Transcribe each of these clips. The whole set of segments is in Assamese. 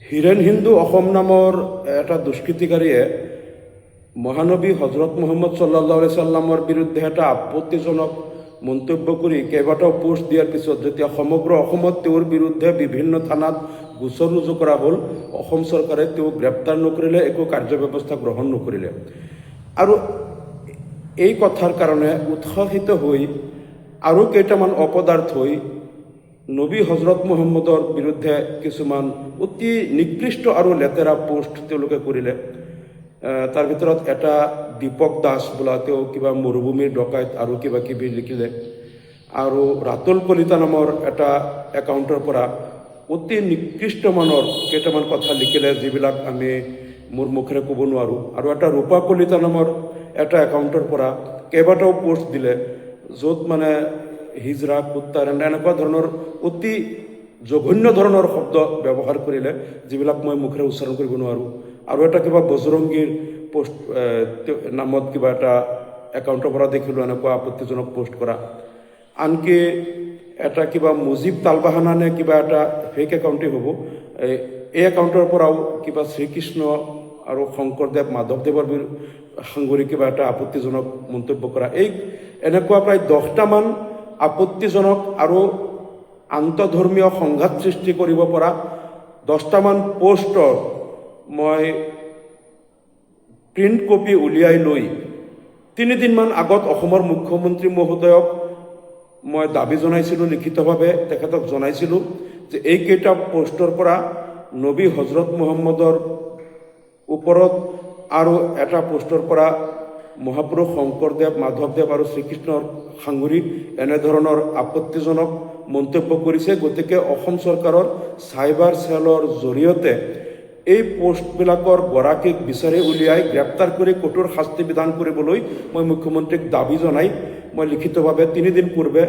হীৰেণ হিন্দু অসম নামৰ এটা দুষ্কৃতিকাৰীয়ে মহানবী হজৰত মোহাম্মদ সাল্লাল্লাহু আলাইহি সাল্লামৰ বিৰুদ্ধে এটা আপত্তিজনক মন্তব্য কৰি কেইবাটাও পোষ্ট দিয়াৰ পিছত যেতিয়া সমগ্ৰ অসমত তেওঁৰ বিৰুদ্ধে বিভিন্ন থানাত গোচৰ ৰুজু কৰা হ'ল, অসম চৰকাৰে তেওঁক গ্ৰেপ্তাৰ নকৰিলে, একো কাৰ্যব্যৱস্থা গ্ৰহণ নকৰিলে। আৰু এই কথাৰ কাৰণে উৎসাহিত হৈ আৰু কেইটামান অপদাৰ্থই নবী হজৰত মোহাম্মদৰ বিৰুদ্ধে কিছুমান অতি নিকৃষ্ট আৰু লেতেৰা পোষ্ট তেওঁলোকে কৰিলে। তাৰ ভিতৰত এটা দীপক দাস বোলা, তেওঁ কিবা মৰুভূমিৰ ডকাইত আৰু কিবা কিবি লিখিলে। আৰু ৰাতুল কলিতা নামৰ এটা একাউণ্টৰ পৰা অতি নিকৃষ্ট মানৰ কেইটামান কথা লিখিলে, যিবিলাক আমি মোৰ মুখেৰে ক'ব নোৱাৰোঁ। আৰু এটা ৰূপা কলিতা নামৰ এটা একাউণ্টৰ পৰা কেইবাটাও পোষ্ট দিলে, য'ত মানে হিজৰা, কুত্তাৰ এনেকুৱা ধৰণৰ অতি জঘন্য ধৰণৰ শব্দ ব্যৱহাৰ কৰিলে, যিবিলাক মই মুখেৰে উচ্চাৰণ কৰিব নোৱাৰোঁ। আৰু এটা কিবা বজৰংগীৰ পোষ্ট নামত কিবা এটা একাউণ্টৰ পৰা দেখিলোঁ এনেকুৱা আপত্তিজনক পোষ্ট কৰা। আনকি এটা কিবা মুজিব তালবাহানা নে কিবা এটা ফেক একাউণ্টেই হ'ব, এই একাউণ্টৰ পৰাও কিবা শ্ৰীকৃষ্ণ আৰু শংকৰদেৱ মাধৱদেৱৰ সাংগৰি কিবা এটা আপত্তিজনক মন্তব্য কৰা। এনেকুৱা প্ৰায় 10টামান আপত্তিজনক আৰু আন্তঃধৰ্মীয় সংঘাত সৃষ্টি কৰিব পৰা 10টামান পোষ্টৰ মই প্ৰিণ্ট কপি উলিয়াই লৈ 3দিনমান আগত অসমৰ মুখ্যমন্ত্ৰী মহোদয়ক মই দাবী জনাইছিলোঁ, লিখিতভাৱে তেখেতক জনাইছিলোঁ যে এইকেইটা পোষ্টৰ পৰা নবী হজৰত মোহাম্মদৰ ওপৰত আৰু এটা পোষ্টৰ পৰা মহাপুৰুষ শংকৰদেৱ, মাধৱদেৱ আৰু শ্ৰীকৃষ্ণৰ সাংগৰি এনেধৰণৰ আপত্তিজনক মন্তব্য কৰিছে। গতিকে অসম চৰকাৰৰ চাইবাৰ চেলৰ জৰিয়তে এই পোষ্টবিলাকৰ গৰাকীক বিচাৰি উলিয়াই গ্ৰেপ্তাৰ কৰি কঠোৰ শাস্তি বিধান কৰিবলৈ মই মুখ্যমন্ত্ৰীক দাবী জনাই মই লিখিতভাৱে 3 দিন পূৰ্বে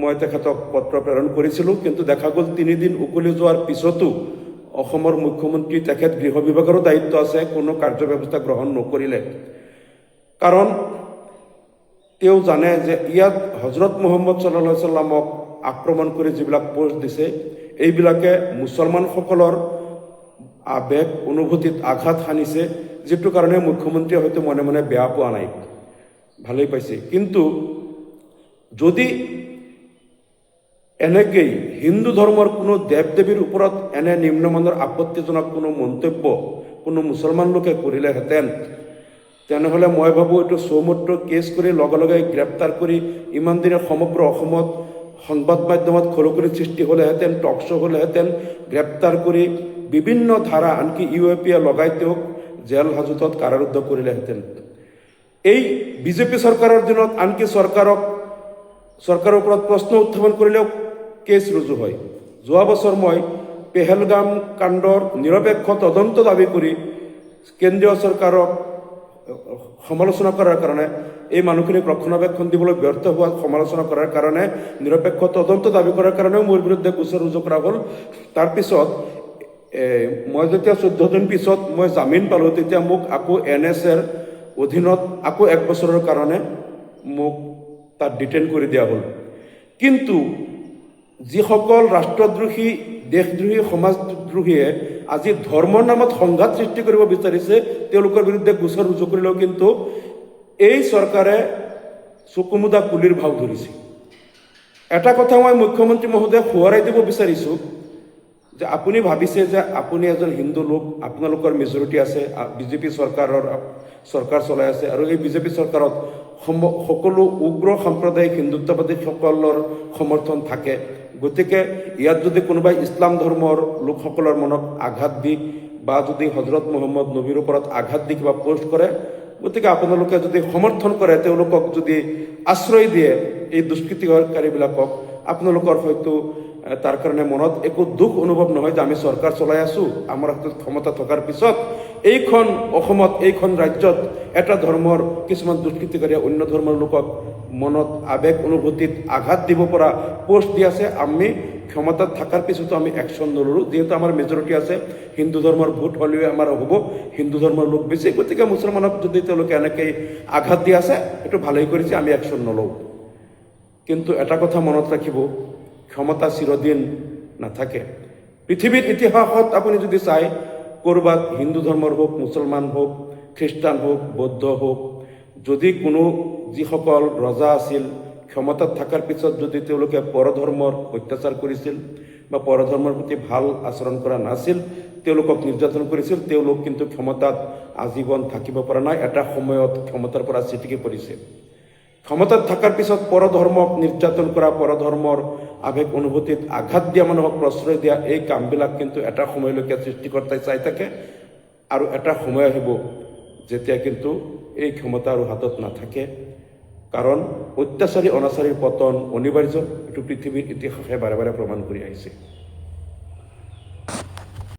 মই তেখেতক পত্ৰ প্ৰেৰণ কৰিছিলোঁ। কিন্তু দেখা গ'ল 3 দিন উকলি যোৱাৰ পিছতো অসমৰ মুখ্যমন্ত্ৰী, তেখেত গৃহ বিভাগৰো দায়িত্ব আছে, কোনো কাৰ্যব্যৱস্থা গ্ৰহণ নকৰিলে। কাৰণ তেওঁ জানে যে ইয়াত হজৰত মোহাম্মদ সাল্লাল্লাহু আলাইহি সাল্লামক আক্ৰমণ কৰি যিবিলাক পোষ্ট দিছে, এইবিলাকে মুছলমানসকলৰ আবেগ অনুভূতিত আঘাত সানিছে, যিটো কাৰণে মুখ্যমন্ত্ৰীয়ে হয়তো মনে মনে বেয়া পোৱা নাই, ভালেই পাইছে। কিন্তু যদি এনেকেই হিন্দু ধৰ্মৰ কোনো দেৱ দেৱীৰ ওপৰত এনে নিম্নমানৰ আপত্তিজনক কোনো মন্তব্য কোনো মুছলমান লোকে কৰিলেহেঁতেন, তেনেহ'লে মই ভাবোঁ এইটো চৌমুত্ৰ কেছ কৰি লগে লগে গ্ৰেপ্তাৰ কৰি ইমান দিনে সমগ্ৰ অসমত সংবাদ মাধ্যমত খলকলিৰ সৃষ্টি হ'লেহেঁতেন, টক শ্ব' হ'লেহেঁতেন, গ্ৰেপ্তাৰ কৰি বিভিন্ন ধাৰা আনকি UAPA লগাই তেওঁক জেল হাজতত কাৰাৰুদ্ধ কৰিলেহেঁতেন। এই বিজেপি চৰকাৰৰ দিনত আনকি চৰকাৰৰ ওপৰত প্ৰশ্ন উত্থাপন কৰিলেও কেছ ৰুজু হয়। যোৱা বছৰ মই পেহেলগাম কাণ্ডৰ নিৰপেক্ষ তদন্ত দাবী কৰি কেন্দ্ৰীয় চৰকাৰক সমালোচনা কৰাৰ কাৰণে, এই মানুহখিনিক ৰক্ষণাবেক্ষণ দিবলৈ ব্যৰ্থ হোৱা সমালোচনা কৰাৰ কাৰণে, নিৰপেক্ষ তদন্ত দাবী কৰাৰ কাৰণেও মোৰ বিৰুদ্ধে গোচৰ ৰুজু কৰা হ'ল। তাৰপিছত মই যেতিয়া 14 দিন পিছত মই জামিন পালোঁ, তেতিয়া মোক আকৌ NSAৰ অধীনত আকৌ 1 বছৰৰ কাৰণে মোক তাত ডিটেইন কৰি দিয়া হ'ল। কিন্তু যিসকল ৰাষ্ট্ৰদ্ৰোহী, দেশদ্ৰোহী, সমাজদ্ৰোহীয়ে আজি ধৰ্মৰ নামত সংঘাত সৃষ্টি কৰিব বিচাৰিছে, তেওঁলোকৰ বিৰুদ্ধে গোচৰ ৰুজু কৰিলেও কিন্তু এই চৰকাৰে চকুমুদা কুলিৰ ভাও ধৰিছে। এটা কথা মই মুখ্যমন্ত্ৰী মহোদয়ক সোঁৱৰাই দিব বিচাৰিছোঁ যে আপুনি ভাবিছে যে আপুনি এজন হিন্দু লোক, আপোনালোকৰ মেজৰিটি আছে, বিজেপি চৰকাৰ চলাই আছে, আৰু এই বিজেপি চৰকাৰত সকলো উগ্ৰ সাম্প্ৰদায়িক হিন্দুত্ববাদীসকলৰ সমৰ্থন থাকে। গতিকে ইয়াত যদি কোনোবাই ইছলাম ধৰ্মৰ লোকসকলৰ মনত আঘাত দি বা যদি হজৰত মোহাম্মদ নবীৰ ওপৰত আঘাত দি কিবা পোষ্ট কৰে, গতিকে আপোনালোকে যদি সমৰ্থন কৰে, তেওঁলোকক যদি আশ্ৰয় দিয়ে এই দুষ্কৃতিকাৰীবিলাকক, আপোনালোকৰ হয়তো তাৰ কাৰণে মনত একো দুখ অনুভৱ নহয় যে আমি চৰকাৰ চলাই আছোঁ, আমাৰ হাতত ক্ষমতা থকাৰ পিছত এইখন অসমত, এইখন ৰাজ্যত এটা ধৰ্মৰ কিছুমান দুষ্কৃতিকাৰীয়ে অন্য ধৰ্মৰ লোকক মনত আবেগ অনুভূতিত আঘাত দিব পৰা পোষ্ট দি আছে। আমি ক্ষমতাত থকাৰ পিছতো আমি একশ্যন নললোঁ, যিহেতু আমাৰ মেজৰিটি আছে, হিন্দু ধৰ্মৰ ভোট হ'লেও আমাৰ হ'ব, হিন্দু ধৰ্মৰ লোক বেছি। গতিকে মুছলমানক যদি তেওঁলোকে এনেকৈ আঘাত দি আছে, এইটো ভালেই কৰিছে, আমি একশ্যন নলওঁ। কিন্তু এটা কথা মনত ৰাখিব, ক্ষমতা চিৰদিন নাথাকে। পৃথিৱীৰ ইতিহাসত আপুনি যদি চায় ক'ৰবাত হিন্দু ধৰ্মৰ হোক মুছলমান হোক খ্ৰীষ্টান হোক বৌদ্ধ হোক যদি কোনো যিসকল ৰজা আছিল ক্ষমতাত থকাৰ পিছত যদি তেওঁলোকে পৰধৰ্মৰ অত্যাচাৰ কৰিছিল বা পৰধৰ্মৰ প্ৰতি ভাল আচৰণ কৰা নাছিল তেওঁলোকক নিৰ্যাতন কৰিছিল তেওঁলোক কিন্তু ক্ষমতাত আজীৱন থাকিব পৰা নাই এটা সময়ত ক্ষমতাৰ পৰা ছিটিকি পৰিছে ক্ষমতাত থকাৰ পিছত পৰধৰ্মক নিৰ্যাতন কৰা পৰধৰ্মৰ আৱেগ অনুভূতিত আঘাত দিয়া মানুহক প্ৰশ্ৰয় দিয়া এই কামবিলাক কিন্তু এটা সময়লৈকে সৃষ্টিকৰ্তাই চাই থাকে আৰু এটা সময় আহিব যেতিয়া কিন্তু এই ক্ষমতা আৰু হাতত নাথাকে কাৰণ অত্যাচাৰী অনাচাৰীৰ পতন অনিবাৰ্য এইটো পৃথিৱীৰ ইতিহাসে বাৰে বাৰে প্ৰমাণ কৰি আহিছে